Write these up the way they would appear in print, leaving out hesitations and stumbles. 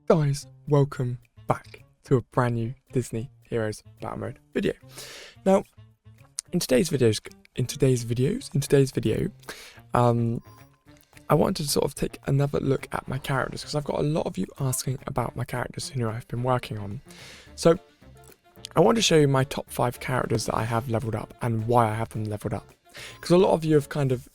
Guys, welcome back to a brand new Disney Heroes Battle Mode video. Now, in today's video, I wanted to sort of take another look at my characters because I've got a lot of you asking about my characters who I've been working on. So, I want to show you my top 5 characters that I have leveled up and why I have them leveled up. Because a lot of you have kind of,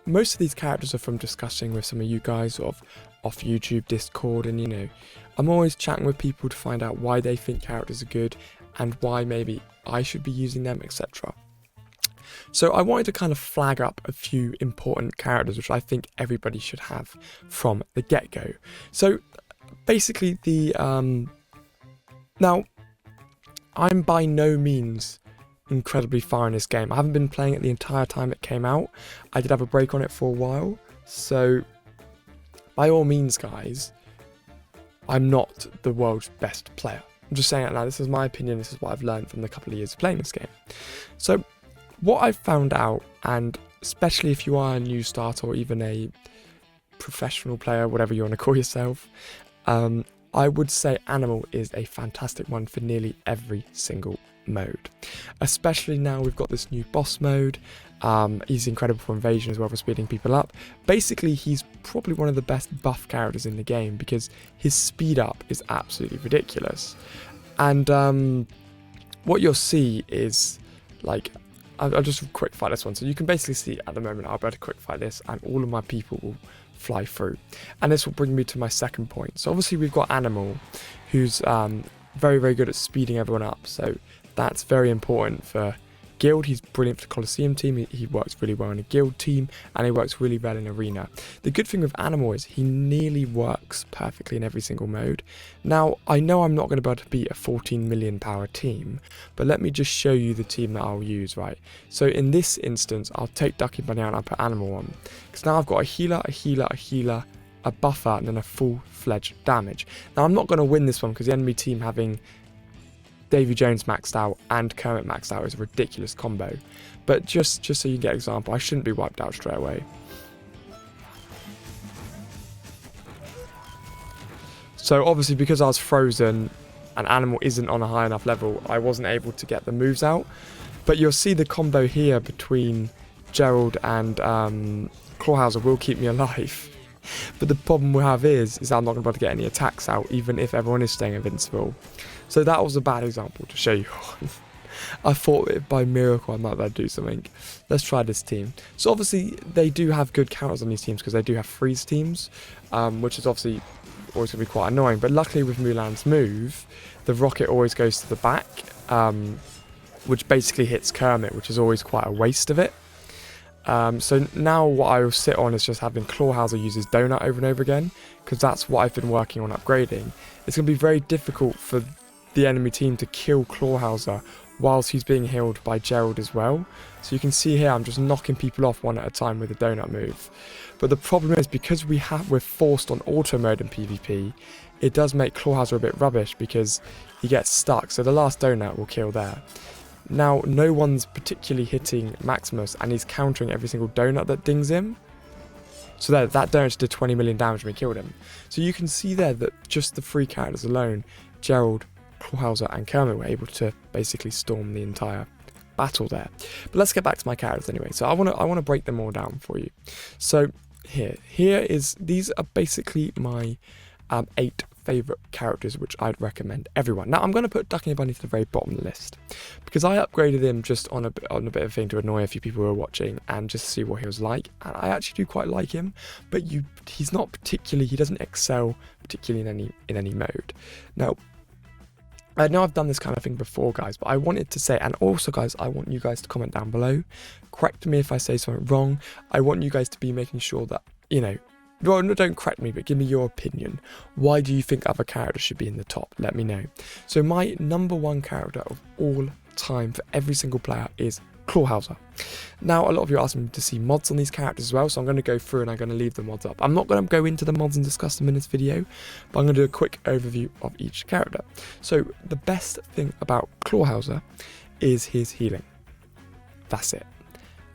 most of these characters are from discussing with some of you guys sort of off YouTube, Discord, and I'm always chatting with people to find out why they think characters are good and why maybe I should be using them, etc. So I wanted to kind of flag up a few important characters which I think everybody should have from the get-go. So basically now I'm by no means incredibly far in this game. I haven't been playing it the entire time it came out. I did have a break on it for a while, so by all means, guys, I'm not the world's best player. I'm just saying it now. This is my opinion. This is what I've learned from the couple of years of playing this game. So what I've found out, and especially if you are a new starter or even a professional player, whatever you want to call yourself, I would say Animal is a fantastic one for nearly every single mode. Especially now we've got this new boss mode. He's incredible for invasion as well, for speeding people up. Basically, he's probably one of the best buff characters in the game because his speed up is absolutely ridiculous. And what you'll see is, like, I'll just quick fire this one. So you can basically see at the moment I'll be able to quick fire this and all of my people will fly through. And this will bring me to my second point. So obviously we've got Animal, who's very, very good at speeding everyone up. So that's very important for guild. He's brilliant for the Colosseum team. He works really well in a guild team, and he works really well in arena. The good thing with Animal is he nearly works perfectly in every single mode. Now, I know I'm not going to be able to beat a 14 million power team, but let me just show you the team that I'll use, right? So in this instance, I'll take Ducky Bunny out and I'll put Animal on, because now I've got a healer, a buffer, and then a full-fledged damage. Now, I'm not going to win this one because the enemy team having Davy Jones maxed out and Kermit maxed out is a ridiculous combo. But just so you get an example, I shouldn't be wiped out straight away. So obviously because I was frozen and Animal isn't on a high enough level, I wasn't able to get the moves out. But you'll see the combo here between Gerald and Clawhauser will keep me alive. But the problem we have is I'm not going to be able to get any attacks out, even if everyone is staying invincible. So that was a bad example to show you. I thought by miracle I might be able to do something. Let's try this team. So obviously they do have good counters on these teams because they do have freeze teams, which is obviously always going to be quite annoying. But luckily with Mulan's move, the rocket always goes to the back, which basically hits Kermit, which is always quite a waste of it. So now what I will sit on is just having Clawhauser use his donut over and over again, because that's what I've been working on upgrading. It's going to be very difficult for the enemy team to kill Clawhauser whilst he's being healed by Gerald as well. So you can see here I'm just knocking people off one at a time with the donut move. But the problem is because we're forced on auto mode in PvP, it does make Clawhauser a bit rubbish because he gets stuck. So the last donut will kill there. Now, no one's particularly hitting Maximus, and he's countering every single donut that dings him. So that donut did 20 million damage when we killed him. So you can see there that just the 3 characters alone, Gerald, Clawhauser and Kermit, were able to basically storm the entire battle there. But let's get back to my characters anyway. So I want to break them all down for you. So these are basically my 8 favourite characters which I'd recommend everyone. Now I'm going to put Ducky Bunny to the very bottom of the list because I upgraded him just on a bit of a thing to annoy a few people who were watching and just see what he was like, and I actually do quite like him, but he doesn't excel particularly in any mode. Now I know I've done this kind of thing before, guys, but I wanted to say, and also, guys, I want you guys to comment down below, correct me if I say something wrong. I want you guys to be making sure that, well, no, don't correct me, but give me your opinion. Why do you think other characters should be in the top? Let me know. So my number 1 character of all time for every single player is Clawhauser. Now, a lot of you are asking me to see mods on these characters as well, so I'm going to go through and I'm going to leave the mods up. I'm not going to go into the mods and discuss them in this video, but I'm going to do a quick overview of each character. So the best thing about Clawhauser is his healing. That's it.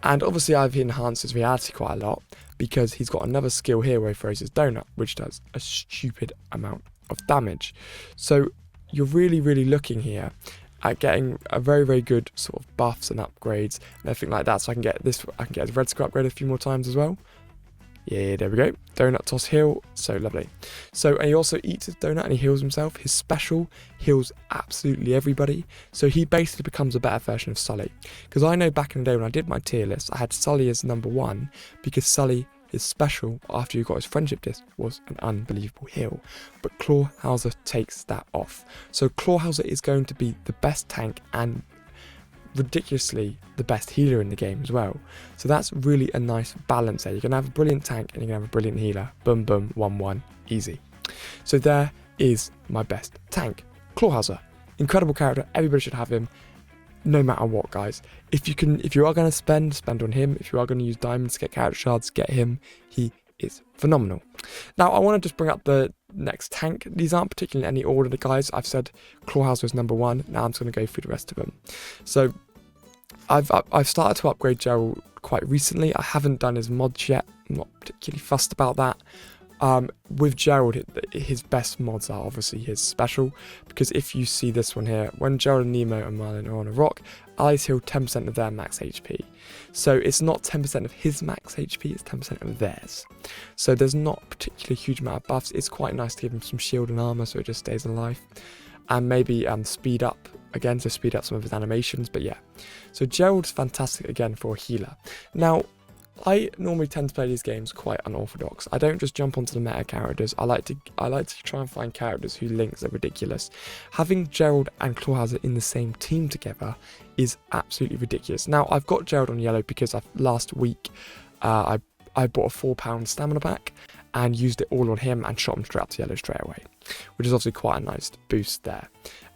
And obviously I've enhanced his reality quite a lot because he's got another skill here where he throws his donut, which does a stupid amount of damage. So you're really looking here at getting a very good sort of buffs and upgrades and everything like that. So I can get this, I can get his red skill upgrade a few more times as well. Yeah, there we go. Donut toss heal, so lovely. So, and he also eats his donut and he heals himself. His special heals absolutely everybody. So he basically becomes a better version of Sully. Because I know back in the day when I did my tier list, I had Sully as number 1 because Sully, his special after you got his friendship disc, was an unbelievable heal. But Clawhauser takes that off. So Clawhauser is going to be the best tank and ridiculously the best healer in the game as well. So that's really a nice balance there. You can have a brilliant tank and you can have a brilliant healer. Boom, boom, 1-1, easy. So there is my best tank, Clawhauser. Incredible character, everybody should have him, no matter what, guys. If you are going to spend on him. If you are going to use diamonds to get character shards, get him. He is phenomenal. Now I want to just bring up the next tank. These aren't particularly in any order, guys. I've said Clawhauser is number 1. Now I'm just going to go through the rest of them. So I've started to upgrade Gerald quite recently. I haven't done his mods yet. I'm not particularly fussed about that. With Gerald, his best mods are obviously his special, because if you see this one here, when Gerald and Nemo and Marlin are on a rock, allies heal 10% of their max HP. So it's not 10% of his max HP, it's 10% of theirs. So there's not particularly huge amount of buffs. It's quite nice to give him some shield and armor so it just stays alive. And maybe speed up again to speed up some of his animations, but yeah. So Gerald's fantastic again for a healer. Now, I normally tend to play these games quite unorthodox. I don't just jump onto the meta characters. I like to try and find characters whose links are ridiculous. Having Gerald and Clawhauser in the same team together is absolutely ridiculous. Now I've got Gerald on yellow because last week I bought a £4 stamina pack and used it all on him and shot him straight up to yellow straight away, which is obviously quite a nice boost there.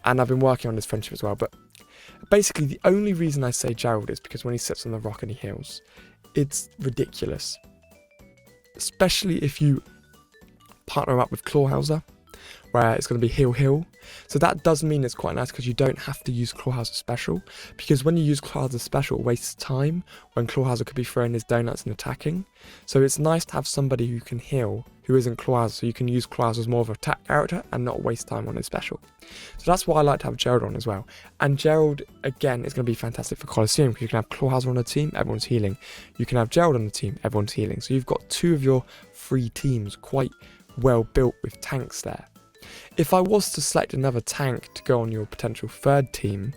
And I've been working on his friendship as well. But basically the only reason I say Gerald is because when he sits on the rock and he heals, it's ridiculous, especially if you partner him up with Clawhauser, where it's going to be heal. So that does mean it's quite nice because you don't have to use Clawhauser special, because when you use Clawhauser special, it wastes time when Clawhauser could be throwing his donuts and attacking. So it's nice to have somebody who can heal who isn't Clawhauser, so you can use Clawhauser as more of an attack character and not waste time on his special. So that's why I like to have Gerald on as well. And Gerald, again, is going to be fantastic for Colosseum because you can have Clawhauser on the team, everyone's healing. You can have Gerald on the team, everyone's healing. So you've got 2 of your 3 teams quite well built with tanks there. If I was to select another tank to go on your potential 3rd team,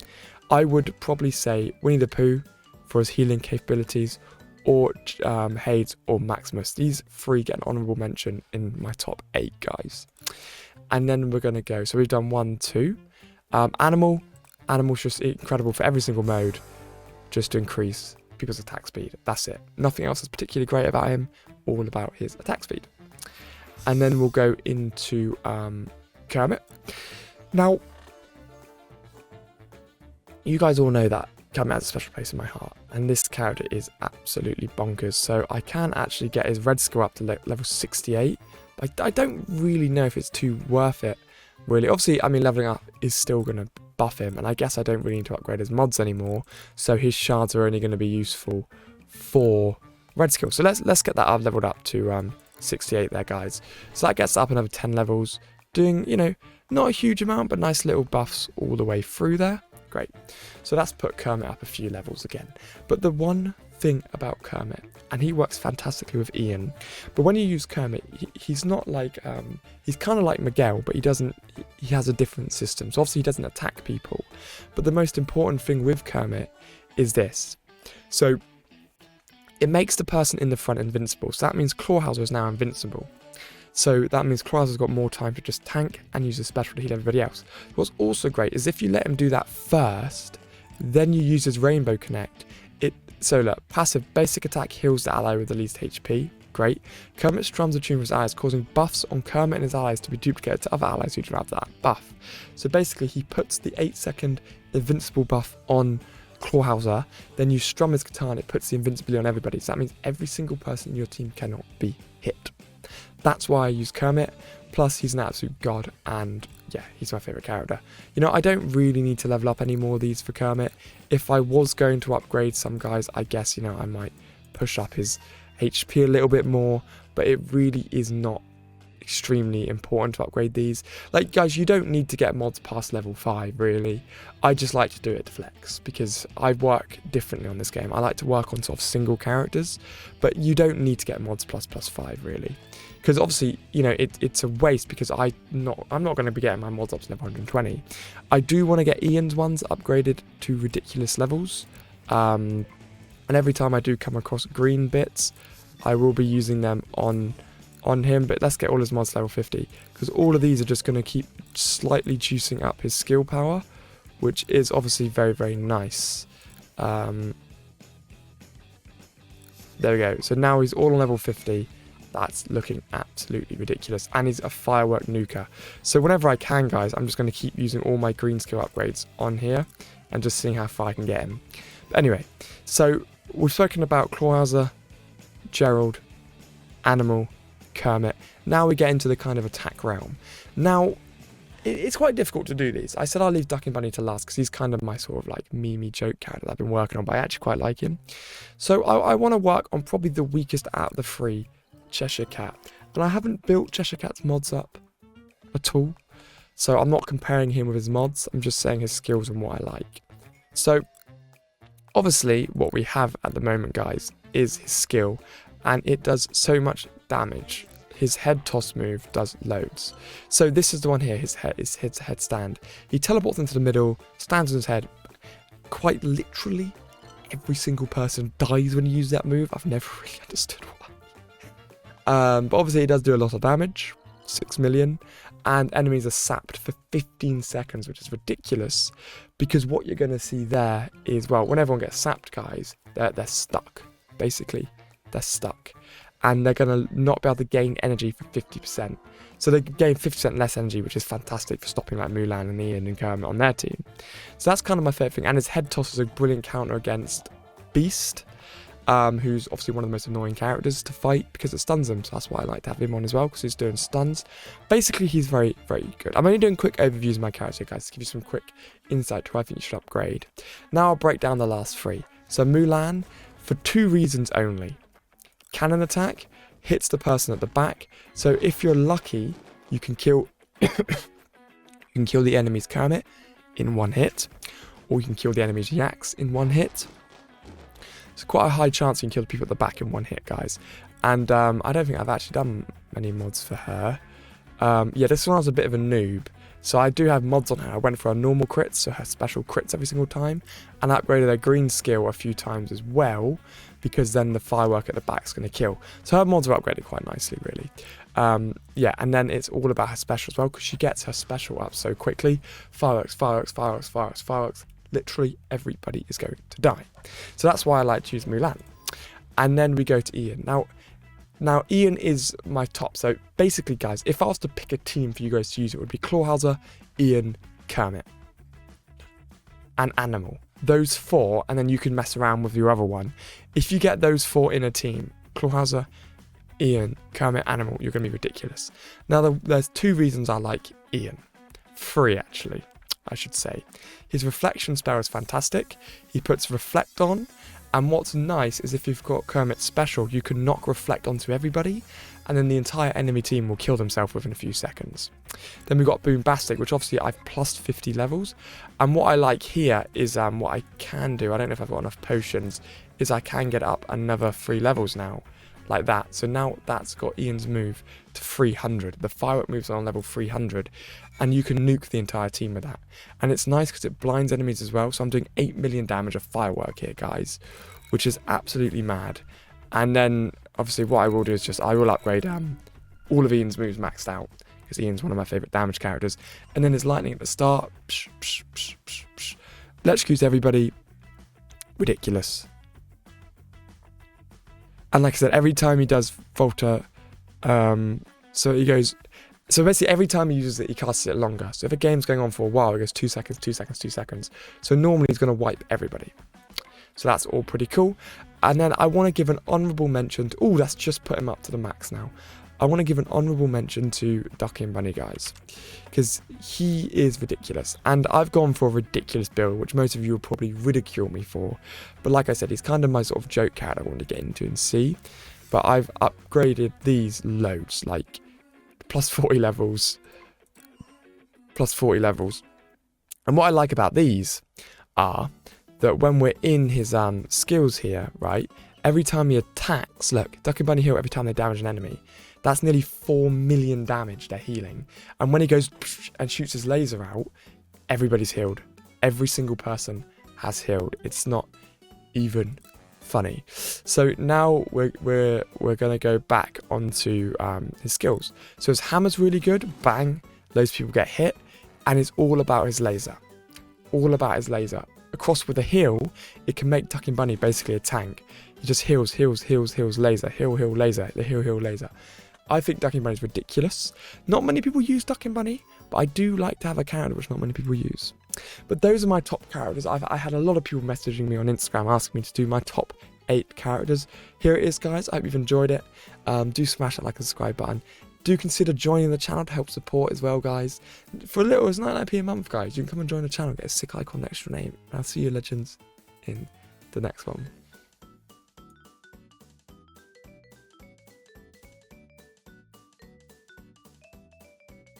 I would probably say Winnie the Pooh for his healing capabilities, or Hades or Maximus. These 3 get an honourable mention in my top 8, guys. And then we're going to go, so we've done 1, 2. Animal's just incredible for every single mode, just to increase people's attack speed. That's it. Nothing else is particularly great about him, all about his attack speed. And then we'll go into Kermit. Now, you guys all know that Kermit has a special place in my heart, and this character is absolutely bonkers. So I can actually get his red skill up to level 68, but I don't really know if it's too worth it, really. Obviously, I mean, leveling up is still going to buff him, and I guess I don't really need to upgrade his mods anymore, so his shards are only going to be useful for red skill. So let's get that up, leveled up to 68 there, guys. So that gets up another 10 levels, doing, you know, not a huge amount, but nice little buffs all the way through there. Great. So that's put Kermit up a few levels again. But the one thing about Kermit, and he works fantastically with Ian, but when you use Kermit, he's not like, he's kind of like Miguel, but he has a different system. So obviously he doesn't attack people. But the most important thing with Kermit is this. So it makes the person in the front invincible. So that means Clawhauser is now invincible. So that means Clawhauser's got more time to just tank and use his special to heal everybody else. What's also great is if you let him do that first, then you use his Rainbow Connect. So look, passive basic attack heals the ally with the least HP. Great. Kermit strums a tune for his allies, causing buffs on Kermit and his allies to be duplicated to other allies who do have that buff. So basically he puts the 8-second invincible buff on Clawhauser, then you strum his guitar and it puts the invincibility on everybody. So that means every single person in your team cannot be hit. That's why I use Kermit, plus he's an absolute god, and yeah, he's my favourite character. You know, I don't really need to level up any more of these for Kermit. If I was going to upgrade some guys, I guess, you know, I might push up his HP a little bit more, but it really is not extremely important to upgrade these. Like, guys, you don't need to get mods past level 5, really. I just like to do it to flex, because I work differently on this game. I like to work on sort of single characters, but you don't need to get mods plus 5, really. Because obviously, you know, it's a waste, because I'm not going to be getting my mods up to level 120. I do want to get Ian's ones upgraded to ridiculous levels. And every time I do come across green bits, I will be using them on him. But let's get all his mods to level 50, because all of these are just going to keep slightly juicing up his skill power, which is obviously very, very nice. There we go. So now he's all on level 50. That's looking absolutely ridiculous. And he's a firework nuker. So whenever I can, guys, I'm just going to keep using all my green skill upgrades on here and just seeing how far I can get him. But anyway, so we've spoken about Clawhauser, Gerald, Animal, Kermit. Now we get into the kind of attack realm. Now, it's quite difficult to do these. I said I'll leave Duck and Bunny to last because he's kind of my sort of like meme joke character that I've been working on, but I actually quite like him. So I want to work on probably the weakest out of the 3, Cheshire Cat. And I haven't built Cheshire Cat's mods up at all. So I'm not comparing him with his mods. I'm just saying his skills and what I like. So obviously what we have at the moment, guys, is his skill. And it does so much damage. His head toss move does loads. So this is the one here, his head stand. He teleports into the middle, stands on his head. Quite literally, every single person dies when you use that move. I've never really understood why. But obviously it does do a lot of damage, 6 million, and enemies are sapped for 15 seconds, which is ridiculous, because what you're going to see there is, well, when everyone gets sapped, guys, they're stuck, basically. They're stuck, and they're going to not be able to gain energy for 50%. So they gain 50% less energy, which is fantastic for stopping like Mulan and Ian and Kermit on their team. So that's kind of my favourite thing, and his head toss is a brilliant counter against Beast, who's obviously one of the most annoying characters to fight because it stuns him, so that's why I like to have him on as well, because he's doing stuns. Basically, he's very, very good. I'm only doing quick overviews of my character, guys, to give you some quick insight to who I think you should upgrade. Now I'll break down the last 3. So Mulan, for 2 reasons only. Cannon attack hits the person at the back, so if you're lucky, you can kill the enemy's Kermit in 1 hit, or you can kill the enemy's Yaks in 1 hit. It's quite a high chance you can kill the people at the back in 1 hit, guys. And I don't think I've actually done many mods for her. Yeah, this one I was a bit of a noob. So I do have mods on her. I went for her normal crits, so her special crits every single time. And I upgraded her green skill a few times as well, because then the firework at the back is going to kill. So her mods are upgraded quite nicely, really. Yeah, and then it's all about her special as well, because she gets her special up so quickly. Fireworks, fireworks, fireworks, fireworks, fireworks. Literally everybody is going to die. So that's why I like to use Mulan. And then we go to Ian. Now Ian is my top. So basically, guys, if I was to pick a team for you guys to use, it would be Clawhauser, Ian, Kermit, and Animal. Those 4, and then you can mess around with your other one. If you get those 4 in a team, Clawhauser, Ian, Kermit, Animal, you're going to be ridiculous. Now there's 2 reasons I like Ian. 3 actually, I should say. His reflection spell is fantastic. He puts reflect on, and what's nice is if you've got Kermit's special, you can knock reflect onto everybody, and then the entire enemy team will kill themselves within a few seconds. Then we've got Boombastic, which obviously I've plus 50 levels, and what I like here is what I can do, I don't know if I've got enough potions, is I can get up another 3 levels now, like that. So now that's got Ian's move to 300. The firework moves on level 300, and you can nuke the entire team with that. And it's nice because it blinds enemies as well. So I'm doing 8 million damage of firework here, guys, which is absolutely mad. And then obviously what I will do is just I will upgrade all of Ian's moves maxed out, because Ian's one of my favourite damage characters. And then his lightning at the start, psh, psh, psh, psh, psh. Electrocutes everybody, ridiculous. And like I said, every time he does Volta, so he goes, so basically every time he uses it, he casts it longer. So if a game's going on for a while, it goes 2 seconds, 2 seconds, 2 seconds. So normally he's going to wipe everybody. So that's all pretty cool. And then I want to give an honourable mention to, oh, that's just put him up to the max now. I want to give an honourable mention to Ducky and Bunny, guys, because he is ridiculous. And I've gone for a ridiculous build, which most of you will probably ridicule me for. But like I said, he's kind of my sort of joke character I want to get into and see. But I've upgraded these loads, like plus 40 levels. Plus 40 levels. And what I like about these are that when we're in his skills here, right, every time he attacks, look, Duck and Bunny heal every time they damage an enemy. That's nearly 4 million damage they're healing. And when he goes and shoots his laser out, everybody's healed. Every single person has healed. It's not even funny. So now we're gonna go back onto his skills. So his hammer's really good. Bang, loads of people get hit, and it's all about his laser. All about his laser. Across with a heal, it can make Duck and Bunny basically a tank. He just heals, laser, heal, laser, the heal, laser. I think Duck and Bunny is ridiculous. Not many people use Duck and Bunny, but I do like to have a character which not many people use. But those are my top characters. I had a lot of people messaging me on Instagram asking me to do my top 8 characters. Here it is, guys. I hope you've enjoyed it. Do smash that like and subscribe button. Do consider joining the channel to help support as well, guys. For a little, it's 99p a month, guys. You can come and join the channel, get a sick icon next to your name. And I'll see you, legends, in the next one.